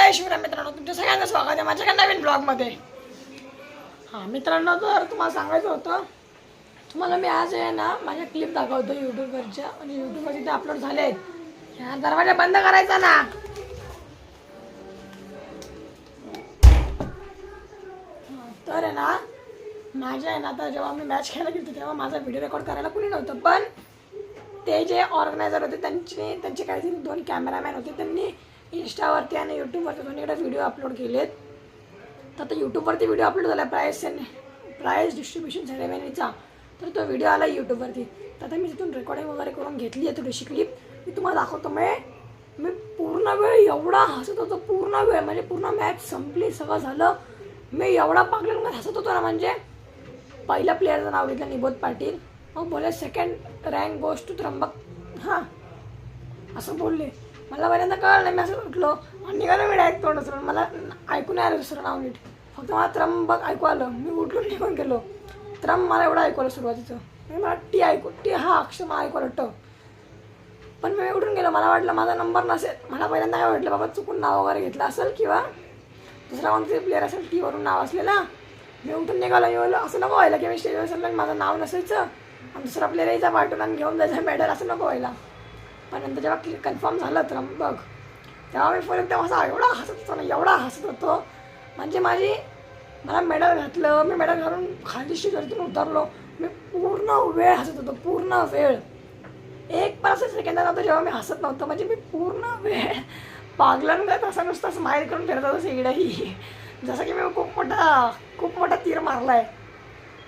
जय शिवराय मित्रांनो, तुमच्या सगळ्यांचं स्वागत आहे माझ्या नवीन ब्लॉगमध्ये. हां मित्रांनो, तर तुम्हाला सांगायचं होतं, तुम्हाला मी आज आहे ना माझ्या क्लिप दाखवतो यूट्यूबवरच्या, आणि यूट्यूबवरती ते अपलोड झाले आहेत. ह्या दरवाजा बंद करायचा ना. तर आहे ना माझ्या आहे ना, आता जेव्हा मी मॅच खेळायला गेलो तेव्हा माझा व्हिडिओ रेकॉर्ड करायला कुणी नव्हतं, पण ते जे ऑर्गनायझर होते त्यांचे काहीतरी 2 कॅमेरामॅन होते, त्यांनी इंस्टावरती आणि यूट्यूबवरती दोन्हीकडे व्हिडिओ अपलोड केलेत. तर आता यूट्यूबवरती व्हिडिओ अपलोड झाला प्राईस डिस्ट्रीब्युशन सेरेमनीचा, तर तो व्हिडिओ आला यूट्यूबवरती. तर आता मी तिथून रेकॉर्डिंग वगैरे करून घेतली आहे थोडीशी क्लिप, मी तुम्हाला दाखवतो. मी पूर्ण वेळ एवढा हसत होतो, पूर्ण वेळ म्हणजे पूर्ण मॅच संपली, सगळं झालं, मी एवढा पागल्यानं हसत होतो ना. म्हणजे पहिल्या प्लेअरचं नाव घेतलं निबोध पाटील, मग बोले second rank goes to Trimbak, हां असं बोलले. मला पहिल्यांदा कळलं नाही, मी असं उठलो आणि निघालो मी डायरेक्ट तोंड उचलून. मला ऐकून नाही आलं दुसरं नाव नीट, फक्त मला त्र्यंबक ऐकू आलं. मी उठलो निघून गेलो. मला एवढं ऐकू आलं सुरुवातीचं, म्हणजे मला टी हा अक्षर मला ऐकू आलं पण मी उठून गेलो. मला वाटलं माझा नंबर नसेल. मला पहिल्यांदा काय वाटलं, बाबा चुकून नाव वगैरे घेतलं असेल किंवा दुसरा कोणतरी प्लेअर असेल टीवरून नाव असलेला. मी उठून निघालो. मी बोललो असं नको व्हायला की मी स्टेजवर असेल माझं नाव नसायचं आणि दुसरा प्लेअर यायचा पाठवून आणि घेऊन जायचं मेडल, असं नको व्हायला. पण नंतर जेव्हा कन्फर्म झालं त्र्यंबक, तेव्हा मी परत तेव्हा असा एवढा हसत होतो ना, एवढा हसत होतो म्हणजे मला मेडल घातलं. मी मेडल घालून खाली स्टेजवरतून उतरलो. मी पूर्ण वेळ हसत होतो, पूर्ण वेळ. 1% सेकंदात नव्हतं जेव्हा मी हसत नव्हतं, म्हणजे मी पूर्ण वेळ पागलांगत असं नुसतं स्माईल करून फिरत होतो सगळीही, जसं की मी खूप मोठा तीर मारला आहे.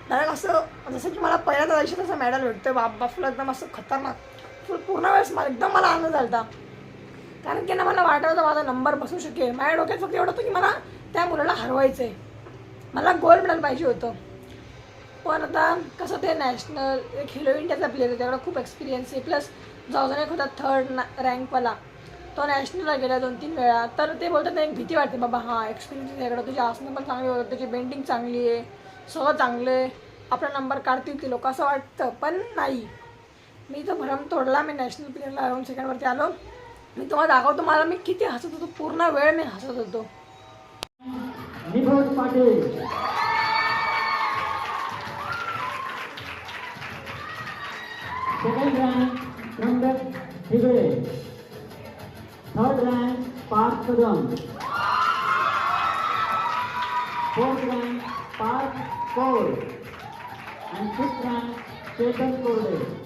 डायरेक्ट असं जसं की मला पहिल्यांदा आयुष्यात असं मेडल भेटतं बापला, एकदम असं खतरनाक पूर्ण वेळेस एकदम मला आनंद झाला. कारण की ना मला वाटत होतं माझा नंबर बसू शकेल. माझ्या डोक्यात फक्त एवढं होतं की मला त्या मुलाला हरवायचं आहे, मला गोल्ड मेडल पाहिजे होतं. पण आता कसं ते नॅशनल खेलो इंडियाचा प्लेअर आहे, त्याकडे खूप एक्सपिरियन्स आहे. प्लस जाऊन एक होता 3rd रँकवाला, तो नॅशनलला गेला 2-3 वेळा. तर ते बोलतात एक भीती वाटते, बाबा हां एक्सपिरियन्स त्याकडं, तुझी आसनं पण चांगली होतं, त्याची बेंडिंग चांगली आहे, सगळं चांगलं आहे, आपला नंबर काढतील ते लोक, असं वाटतं. पण नाही, मी तो भरम तोडला. मी नॅशनल प्लेअरला हरवून सेकंडवरती आलो. मी तुम्हाला दाखवतो मला मी किती हसत होतो, पूर्ण वेळ मी हसत होतो. Nibodh Patil, second rank Trimbak Higle, 3rd rank Parth Kadam, 4th rank Parth Kaur आणि 5th रँक चेतन कोरडे.